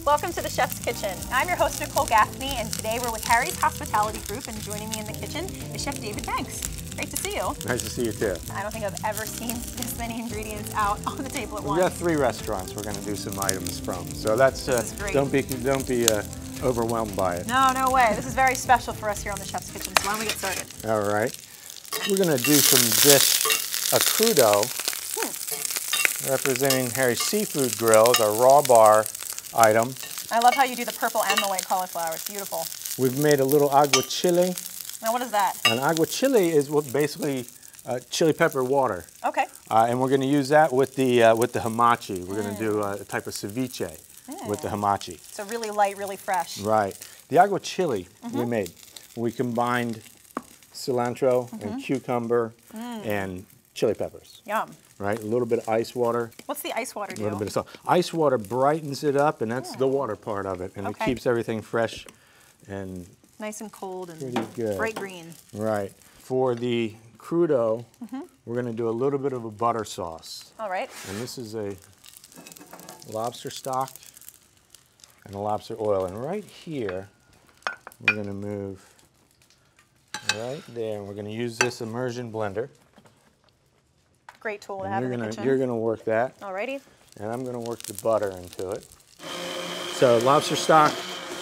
Welcome to the Chef's Kitchen. I'm your host, Nicole Gaffney, and today we're with Harry's Hospitality Group, and joining me in the kitchen is Chef David Banks. Great to see you. Nice to see you too. I don't think I've ever seen this many ingredients out on the table at once. We got 3 restaurants we're going to do some items from, so that's don't be overwhelmed by it. No, no way. This is very special for us here on the Chef's Kitchen. So why don't we get started? All right, we're going to do some dish a crudo, representing Harry's Seafood Grill. It's our raw bar item. I love how you do the purple and the white cauliflower. It's beautiful. We've made a little aguachile. Now, what is that? An aguachile is what basically chili pepper water. Okay. And we're going to use that with the hamachi. We're going to do a type of ceviche with the hamachi. So really light, really fresh. Right. The aguachile we made, we combined cilantro and cucumber and chili peppers. Yum. Right. A little bit of ice water. What's the ice water do? A little bit of salt. Ice water brightens it up, and that's the water part of it, and it keeps everything fresh and nice and cold and pretty good. Bright green. Right. For the crudo, we're going to do a little bit of a butter sauce. All right. And this is a lobster stock and a lobster oil. And right here, we're going to move right there, and we're going to use this immersion blender. Great tool to have in the kitchen. You're going to work that. Alrighty. And I'm going to work the butter into it. So lobster stock,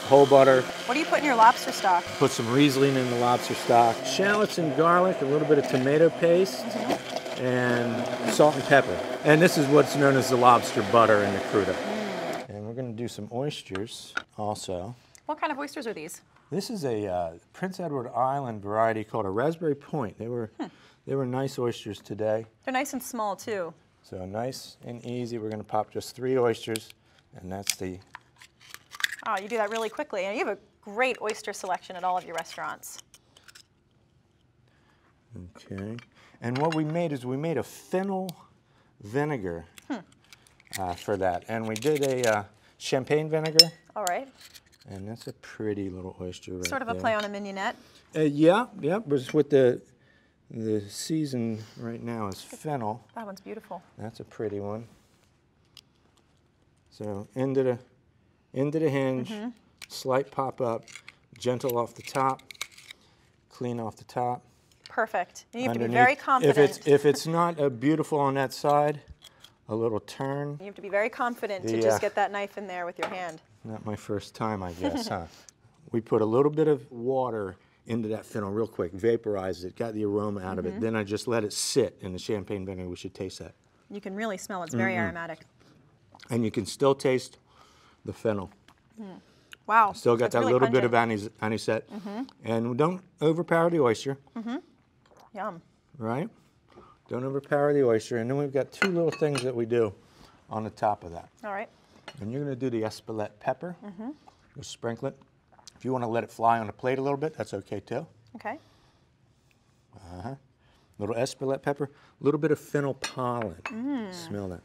whole butter. What do you put in your lobster stock? Put some Riesling in the lobster stock. Shallots and garlic, a little bit of tomato paste, and salt and pepper. And this is what's known as the lobster butter in the crudo. And we're going to do some oysters also. What kind of oysters are these? This is a Prince Edward Island variety called a Raspberry Point. They were nice oysters today. They're nice and small too. So nice and easy. We're going to pop just 3 oysters, and that's the... Oh, you do that really quickly. And you have a great oyster selection at all of your restaurants. Okay. And what we made is we made a fennel vinegar for that. And we did a champagne vinegar. All right. And that's a pretty little oyster right there. Sort of a play on a mignonette. Yeah, but it's with the season right now is fennel. That one's beautiful. That's a pretty one. So into the hinge, slight pop up, gentle off the top, clean off the top. Perfect. And you have to be very confident. If it's not beautiful on that side, a little turn. You have to be very confident to just get that knife in there with your hand. Not my first time, I guess, huh? We put a little bit of water into that fennel real quick, vaporized it, got the aroma out of it. Then I just let it sit in the champagne vinegar. We should taste that. You can really smell it's very aromatic. And you can still taste the fennel. Wow. Still got it's that really little pungent. bit of anisette. And don't overpower the oyster. Yum. Right? Don't overpower the oyster. And then we've got 2 little things that we do on the top of that. All right. And you're going to do the Espelette pepper. Just sprinkle it. If you want to let it fly on a plate a little bit, that's okay too. Okay. Little Espelette pepper, a little bit of fennel pollen. Smell that.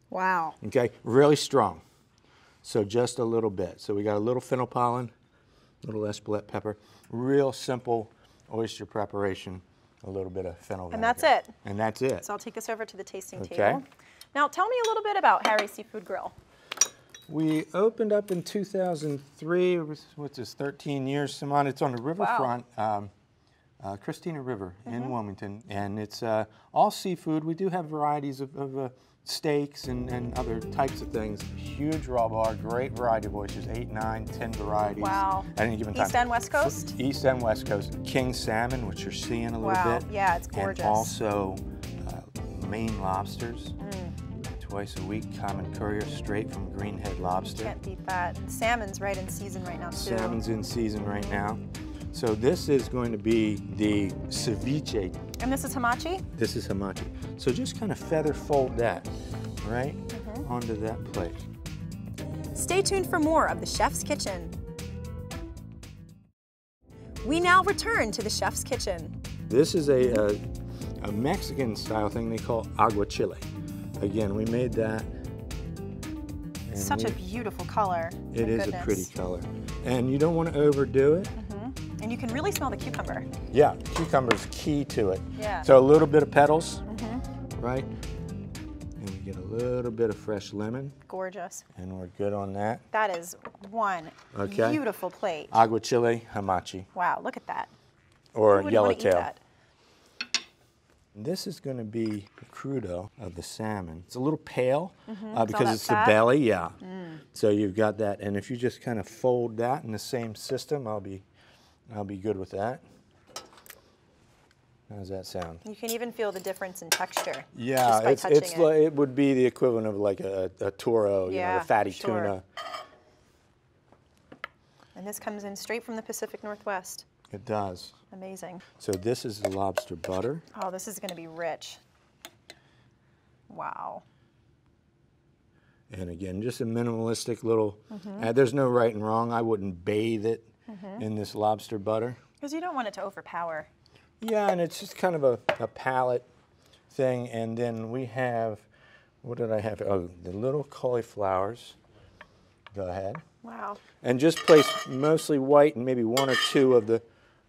Wow. Okay, really strong. So just a little bit. So we got a little fennel pollen, little Espelette pepper. Real simple oyster preparation. A little bit of fennel vinegar. And that's it. And that's it. So I'll take us over to the tasting table. Now tell me a little bit about Harry's Seafood Grill. We opened up in 2003, which is 13 years, Simon. It's on the riverfront, Christina River in Wilmington, and it's all seafood. We do have varieties of steaks and other types of things. Huge raw bar, great variety of oysters, 8, 9, 10 varieties at any given time. East and West Coast? East and West Coast. King salmon, which you're seeing a little bit. Yeah, it's gorgeous. And also Maine lobsters. Twice a week, common courier, straight from Greenhead Lobster. Can't beat that. Salmon's right in season right now, too. Salmon's in season right now. So this is going to be the ceviche. And this is hamachi? This is hamachi. So just kind of feather fold that right onto that plate. Stay tuned for more of the Chef's Kitchen. We now return to the Chef's Kitchen. This is a Mexican style thing they call aguachile. Again, we made that. Such a beautiful color. It is a pretty color. And you don't want to overdo it. And you can really smell the cucumber. Yeah, cucumber's key to it. Yeah. So a little bit of petals, right? And we get a little bit of fresh lemon. Gorgeous. And we're good on that. That is one beautiful plate. Aguachile Hamachi. Wow, look at that. Or Who yellowtail. wouldn't wanna eat that? This is going to be the crudo of the salmon. It's a little pale because it's fat. the belly, So you've got that, and if you just kind of fold that in the same system, I'll be good with that. How's that sound? You can even feel the difference in texture. Yeah, just by touching it. It would be the equivalent of like a toro, you know, the fatty tuna. And this comes in straight from the Pacific Northwest. It does. Amazing. So this is the lobster butter. Oh, this is going to be rich. Wow. And again, just a minimalistic little, there's no right and wrong. I wouldn't bathe it in this lobster butter. Because you don't want it to overpower. Yeah, and it's just kind of a palate thing. And then we have, what did I have? Oh, the little cauliflowers. Go ahead. Wow. And just place mostly white and maybe one or two of the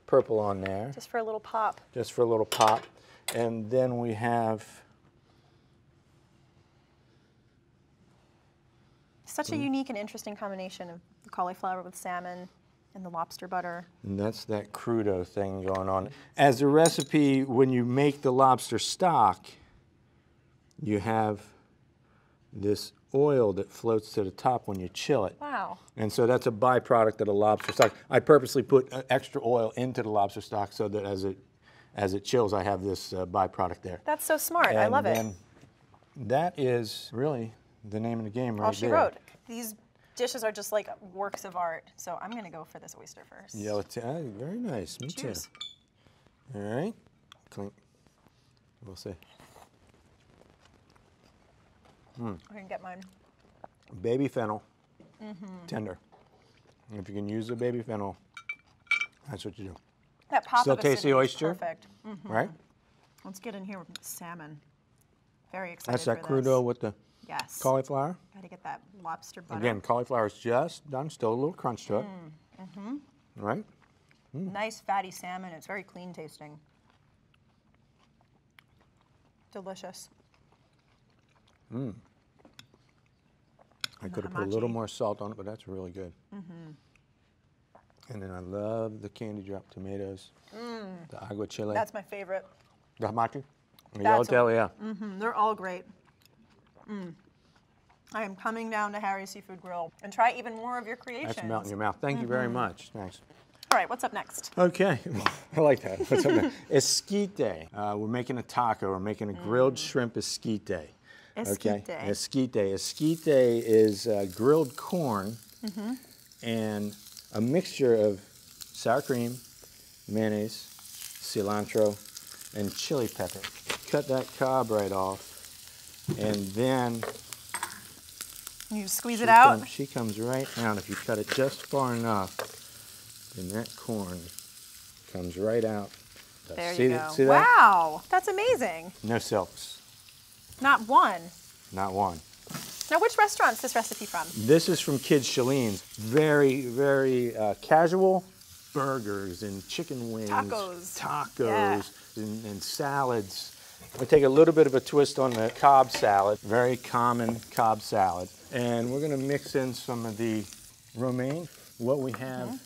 purple on there. Just for a little pop. Just for a little pop. And then we have... Such a unique and interesting combination of the cauliflower with salmon and the lobster butter. And that's that crudo thing going on. As a recipe, when you make the lobster stock, you have this oil that floats to the top when you chill it. Wow. And so that's a byproduct of the lobster stock. I purposely put extra oil into the lobster stock so that as it chills, I have this byproduct there. That's so smart. I love it. And that is really the name of the game right there. All she wrote. These dishes are just like works of art. So I'm going to go for this oyster first. Yellowtail, very nice. Me Cheers. too. All right. Clink. We'll see. I can get mine. Baby fennel, tender. And if you can use the baby fennel, that's what you do. That pop Still of taste the acidity is oyster? perfect. Right? Let's get in here with the salmon. Very excited That's that for this. crudo with the Yes. cauliflower. Got to get that lobster butter. Again, cauliflower is just done, still a little crunch to it. Right? Nice fatty salmon. It's very clean tasting. Delicious. I could have put a little more salt on it, but that's really good. And then I love the candy drop tomatoes, the aguachile. That's my favorite. The hamachi, the That's yellowtail, yeah. They're all great. I am coming down to Harry's Seafood Grill and try even more of your creations. That's melt in your mouth. Thank you very much. Thanks. All right, what's up next? Okay, I like that. What's up next? Esquite. We're making a taco. We're making a grilled shrimp esquite. Esquite. Okay, esquite. Esquite is grilled corn and a mixture of sour cream, mayonnaise, cilantro, and chili pepper. Cut that cob right off, and then You squeeze it out? she comes right out. If you cut it just far enough, then that corn comes right out. There see you go. See that? Wow, that's amazing. No silks. Not one. Not one. Now, which restaurant's this recipe from? This is from Kids Shelleen's. Very, very casual burgers and chicken wings. Tacos. And salads. We take a little bit of a twist on the Cobb salad, very common Cobb salad. And we're going to mix in some of the romaine, what we have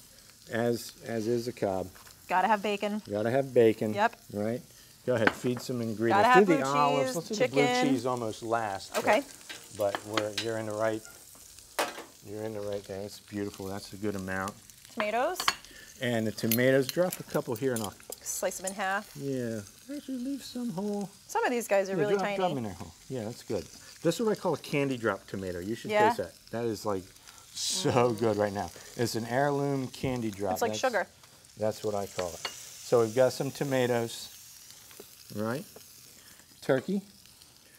as is the Cobb. Gotta have bacon. Gotta have bacon. Yep. Right? Go ahead, feed some ingredients. Gotta have do blue the olives. cheese, Let's do chicken. the blue cheese almost last. Okay. But you're in the right thing. It's beautiful. That's a good amount. Tomatoes. And the tomatoes, drop a couple here and I'll. Slice them in half. Yeah. Actually, leave some whole. Some of these guys are really tiny. Drop them in there whole. Yeah, that's good. This is what I call a candy drop tomato. You should Yeah? taste that. That is like so good right now. It's an heirloom candy drop. It's like sugar. That's what I call it. So we've got some tomatoes, right? Turkey.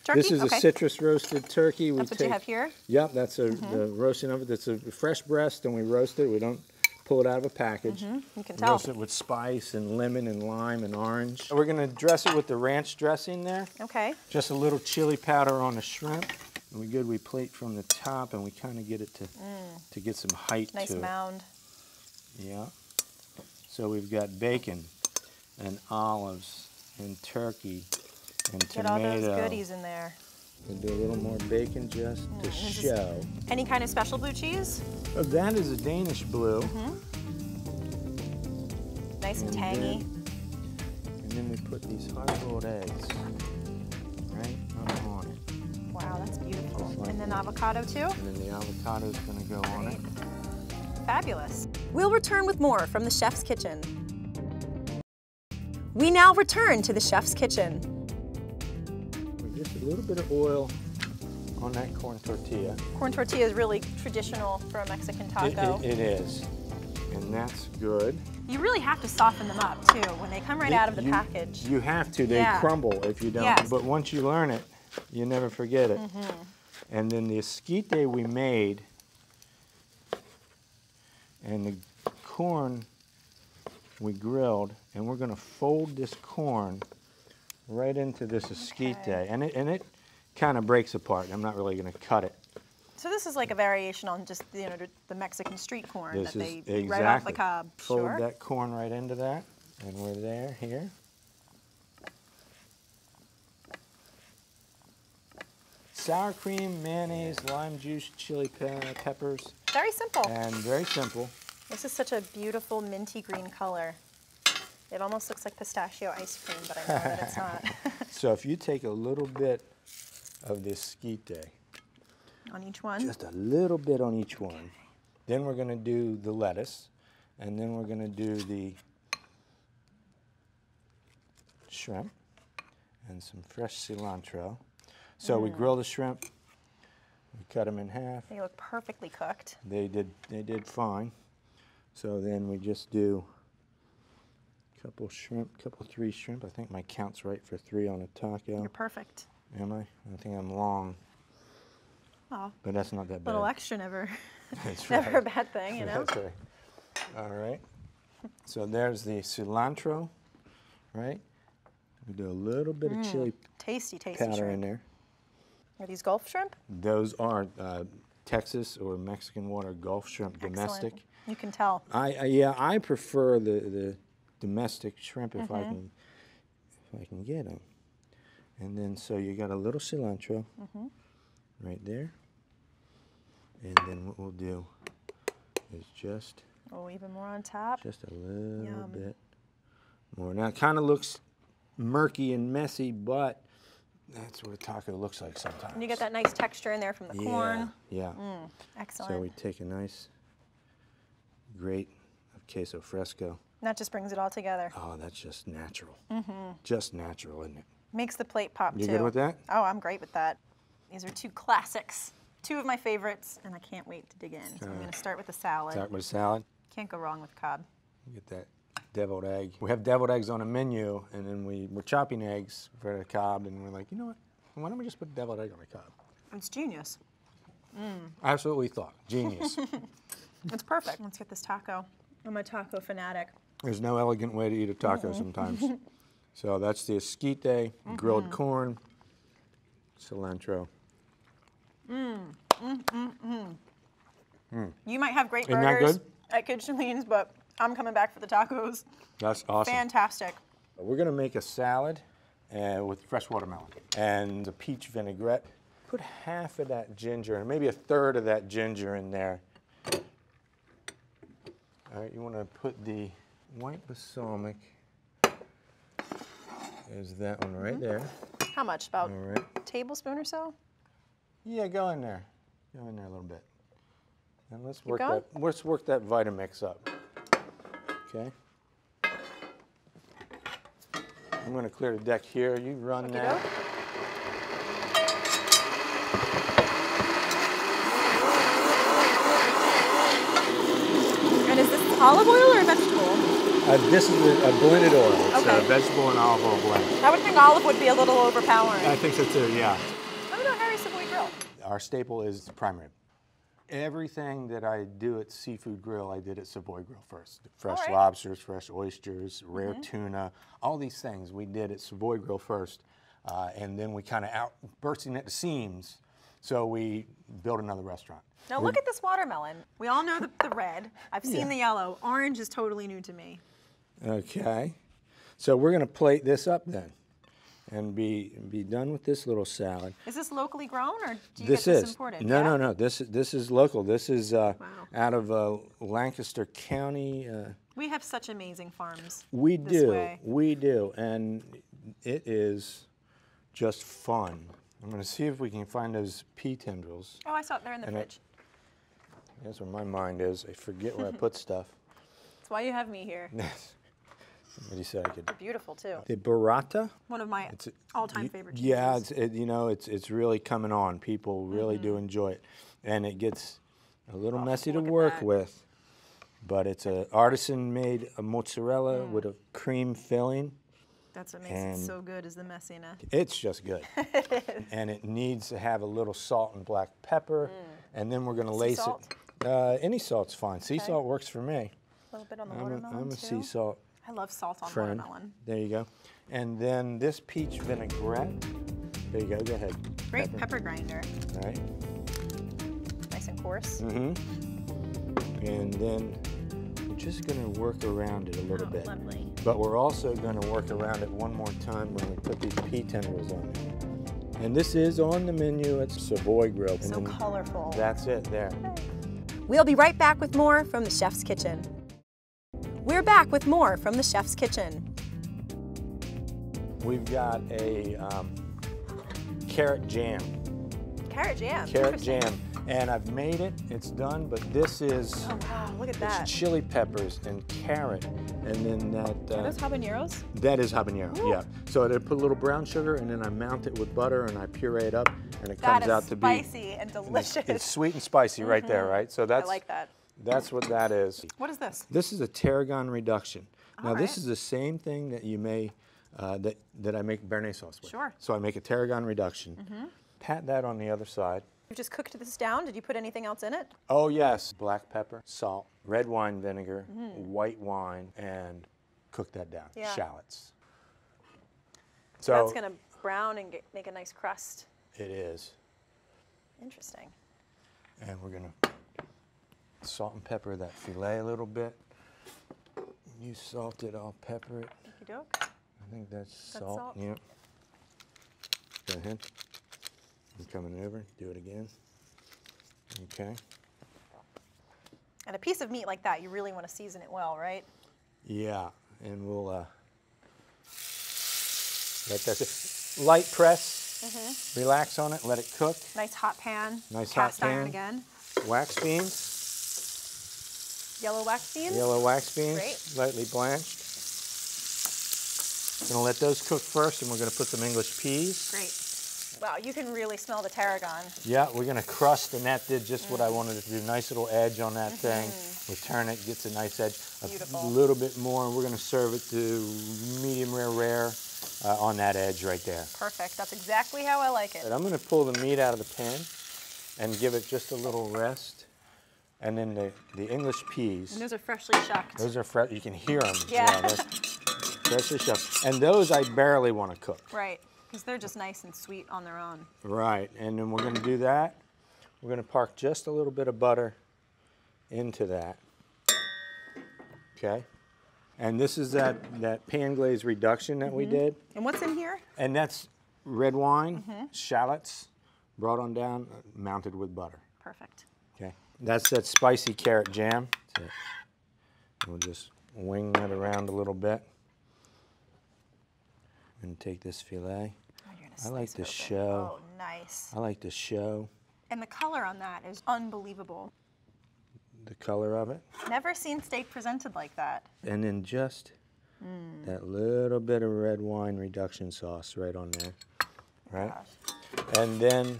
Turkey? This is okay. a citrus roasted turkey. That's what you have here? Yep, that's the roasting of it. That's a fresh breast, and we roast it. We don't pull it out of a package. You can tell. Roast it with spice and lemon and lime and orange. We're going to dress it with the ranch dressing there. Okay. Just a little chili powder on the shrimp. And we plate from the top, and we kind of get it to get some height Nice to mound. it. Yeah. So we've got bacon and olives and turkey and Get all tomato. those goodies in there. We'll do a little more bacon just to show. Any kind of special blue cheese? Oh, that is a Danish blue. Nice and tangy. And then we put these hard-boiled eggs right on it. Wow, that's beautiful. Like and then avocado too? And then the avocado is going to go on it. Fabulous. We'll return with more from the chef's kitchen. We now return to the chef's kitchen. Just a little bit of oil on that corn tortilla. Corn tortilla is really traditional for a Mexican taco. It is, and that's good. You really have to soften them up too when they come right out of the package. You have to. They crumble if you don't. Yes. But once you learn it, you never forget it. And then the esquite we made, and the corn we grilled, and we're going to fold this corn right into this esquite, and it kind of breaks apart. I'm not really going to cut it. So this is like a variation on just the Mexican street corn This that they is eat right off the cob. Fold that corn right into that, and we're there here. Sour cream, mayonnaise, lime juice, chili peppers. Very simple. And very simple. This is such a beautiful minty green color. It almost looks like pistachio ice cream, but I know that it's not. So if you take a little bit of this esquite, on each one? just a little bit on each one, then we're going to do the lettuce, and then we're going to do the shrimp and some fresh cilantro. So we grill the shrimp, we cut them in half. They look perfectly cooked. They did fine. So then we just do couple shrimp, three shrimp. I think my count's right for 3 on a taco. You're perfect. Am I? I think I'm long. Oh, but that's not that bad. A little extra never, That's never right. a bad thing, you know? That's right. All right. So there's the cilantro, right? We do a little bit of chili tasty powder shrimp. in there. Are these Gulf shrimp? Those are Texas or Mexican water Gulf shrimp, domestic. You can tell. I prefer the domestic shrimp if I can get them. And then so you got a little cilantro right there. And then what we'll do is just even more on top. Just a little bit more. Now it kind of looks murky and messy, but that's what a taco looks like sometimes. And you get that nice texture in there from the corn. Yeah. Excellent. So we take a nice grate of queso fresco. And that just brings it all together. Oh, that's just natural. Just natural, isn't it? Makes the plate pop, You too. good with that? Oh, I'm great with that. These are 2 classics. 2 of my favorites, and I can't wait to dig in. So I'm going to start with the salad. Start with salad. Can't go wrong with Cobb. Get that deviled egg. We have deviled eggs on a menu, and then we're chopping eggs for the Cobb, and we're like, you know what? Why don't we just put deviled egg on the Cobb? It's genius. Absolutely thought. Genius. It's perfect. Let's get this taco. I'm a taco fanatic. There's no elegant way to eat a taco sometimes. So that's the esquite, grilled corn, cilantro. You might have great Isn't that burgers good? at Sheleen's, but I'm coming back for the tacos. That's awesome. Fantastic. We're going to make a salad with fresh watermelon and a peach vinaigrette. Put half of that ginger, and maybe a third of that ginger in there. All right, you want to put the white balsamic, is that one right there. How much? About All right. a tablespoon or so? Yeah, go in there. Go in there a little bit. And let's work going? that Vitamix up. Okay. I'm going to clear the deck here. You run that. And is this olive oil or vegetable? This is a blended oil. It's Okay. a vegetable and olive oil blend. I would think olive would be a little overpowering. I think so too, yeah. How about Harry's Savoy Grill? Our staple is prime rib. Everything that I do at Seafood Grill, I did at Savoy Grill first. Fresh All right. lobsters, fresh oysters, rare tuna, all these things we did at Savoy Grill first. And then we kind of bursting at the seams, so we built another restaurant. Now look at this watermelon. We all know the red. I've seen the yellow. Orange is totally new to me. Okay. So we're going to plate this up then. and be done with this little salad. Is this locally grown, or do you This get this is imported? no, Yeah? no. This is local. This is out of Lancaster County. We have such amazing farms. We this do, way. we do, and it is just fun. I'm going to see if we can find those pea tendrils. Oh, I saw it. They're in the fridge. That's where my mind is. I forget where I put stuff. That's why you have me here. Somebody said I could. They're beautiful too. The burrata. One of my all-time favorite cheeses. Yeah, it's really coming on. People really do enjoy it, and it gets a little messy to work with, but it's an artisan-made mozzarella with a cream filling. That's what makes it so good, is the messiness. It's just good. And it needs to have a little salt and black pepper, and then we're going to lace salt? it. Any salt's fine. Sea salt works for me. A little bit on the watermelon I'm a too. sea salt I love salt on friend. watermelon. There you go. And then this peach vinaigrette. There you go. Go ahead. Great pepper grinder. All right. Nice and coarse. Mm-hmm. And then we're just going to work around it a little bit. Lovely. But we're also going to work around it one more time when we put these pea tendrils on it. And this is on the menu at Savoy Grill. So colorful. That's it there. We'll be right back with more from the Chef's Kitchen. We're back with more from the Chef's Kitchen. We've got a carrot jam. Carrot jam. Carrot jam. And I've made it, it's done, but this is Oh wow, look at that. it's chili peppers and carrot. And then that Are those habaneros? that is habanero, Ooh. yeah. So I put a little brown sugar and then I mount it with butter and I puree it up and it That comes is out to be spicy and delicious. It's sweet and spicy right there, right? So that's I like that. That's what that is. What is this? This is a Tarragon Reduction. Now All this right. is the same thing that you may that I make Béarnaise sauce with. Sure. So I make a Tarragon Reduction. Pat that on the other side. You just cooked this down. Did you put anything else in it? Oh yes, black pepper, salt, red wine vinegar, white wine, and cook that down. Yeah. Shallots. So That's gonna brown and make a nice crust. it is. Interesting. And we're gonna salt and pepper that filet a little bit. You salt it, I'll pepper it. Okey doke. I think that's salt. salt? Yep. Go ahead. I'm coming over. Do it again. Okay. And a piece of meat like that, you really want to season it well, right? Yeah, and we'll let that light press. Relax on it. Let it cook. Nice hot pan. Nice Cast hot iron pan. again. Wax beans. Yellow wax beans. Yellow wax beans. Great. Lightly blanched. Gonna let those cook first, and we're gonna put some English peas. Great. Wow, you can really smell the tarragon. Yeah, we're gonna crust, and that did just what I wanted to do. Nice little edge on that thing. We turn it, gets a nice edge. Beautiful. A little bit more. We're gonna serve it to medium rare on that edge right there. Perfect. That's exactly how I like it. And I'm gonna pull the meat out of the pan and give it just a little rest. And then the English peas. And those are freshly shucked. Those are fresh. You can hear them. Yeah. They're freshly shucked. And those I barely want to cook. Right, because they're just nice and sweet on their own. Right, and then we're going to do that. We're going to park just a little bit of butter into that. Okay. And this is that pan glaze reduction that we did. And what's in here? And that's red wine, shallots, brought on down, mounted with butter. Perfect. Okay. That's that spicy carrot jam. That's it. We'll just wing that around a little bit. And take this filet. Oh, you're gonna I like slice the it show. open. Oh, nice. I like the show, And the color on that is unbelievable. the color of it. Never seen steak presented like that. And then just that little bit of red wine reduction sauce right on there. Right? Gosh. And then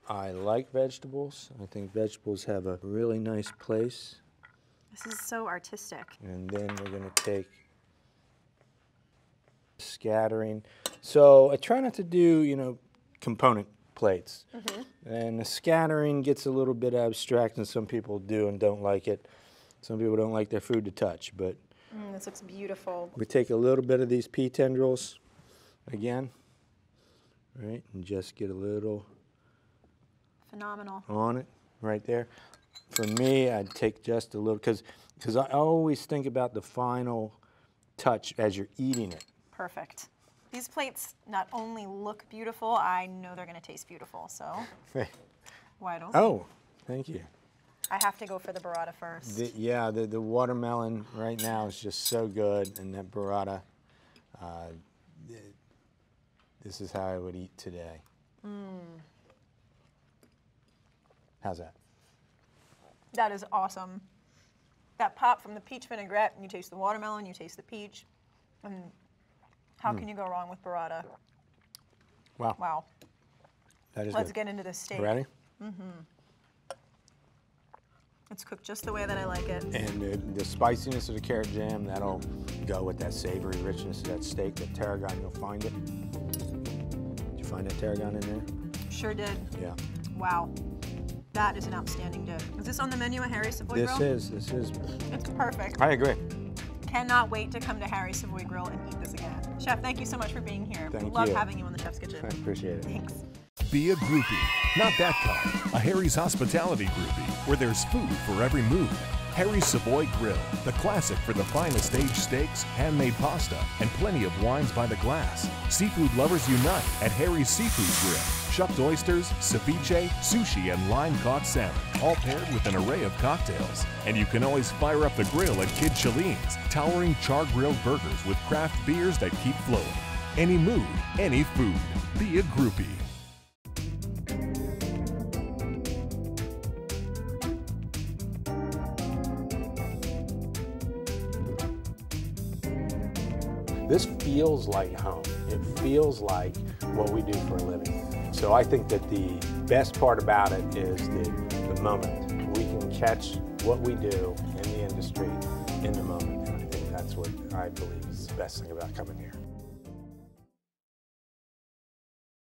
I like vegetables. I think vegetables have a really nice place. This is so artistic. And then we're going to take scattering. So I try not to do, component plates. And the scattering gets a little bit abstract, and some people do and don't like it. Some people don't like their food to touch, but This looks beautiful. we take a little bit of these pea tendrils again, right, and just get a little Phenomenal. on it right there. For me, I'd take just a little, because I always think about the final touch as you're eating it. Perfect. These plates not only look beautiful, I know they're gonna taste beautiful, so. Why don't we? Oh, thank you. I have to go for the burrata first. The watermelon right now is just so good, and that burrata, this is how I would eat today. How's that? That is awesome. That pop from the peach vinaigrette, and you taste the watermelon, you taste the peach, and how can you go wrong with burrata? Wow. Wow. That is Let's good. get into this steak. Ready? It's cooked just the way that I like it. And the spiciness of the carrot jam, that'll go with that savory richness of that steak. That tarragon, you'll find it. Did you find that tarragon in there? Sure did. Yeah. Wow. That is an outstanding dish. Is this on the menu at Harry's Savoy Grill? This is. It's perfect. I agree. Cannot wait to come to Harry's Savoy Grill and eat this again. Chef, thank you so much for being here. Thank Love you. having you on the Chef's Kitchen. I appreciate it. Thanks. Be a groupie, not that kind. A Harry's Hospitality groupie, where there's food for every mood. Harry's Savoy Grill, the classic for the finest aged steaks, handmade pasta, and plenty of wines by the glass. Seafood lovers unite at Harry's Seafood Grill. Shucked oysters, ceviche, sushi, and lime-caught salmon, all paired with an array of cocktails. And you can always fire up the grill at Kid Shelleen's, towering char-grilled burgers with craft beers that keep flowing. Any mood, any food. Be a groupie. This feels like home. It feels like what we do for a living. So I think that the best part about it is the moment. We can catch what we do in the industry in the moment. And I think that's what I believe is the best thing about coming here.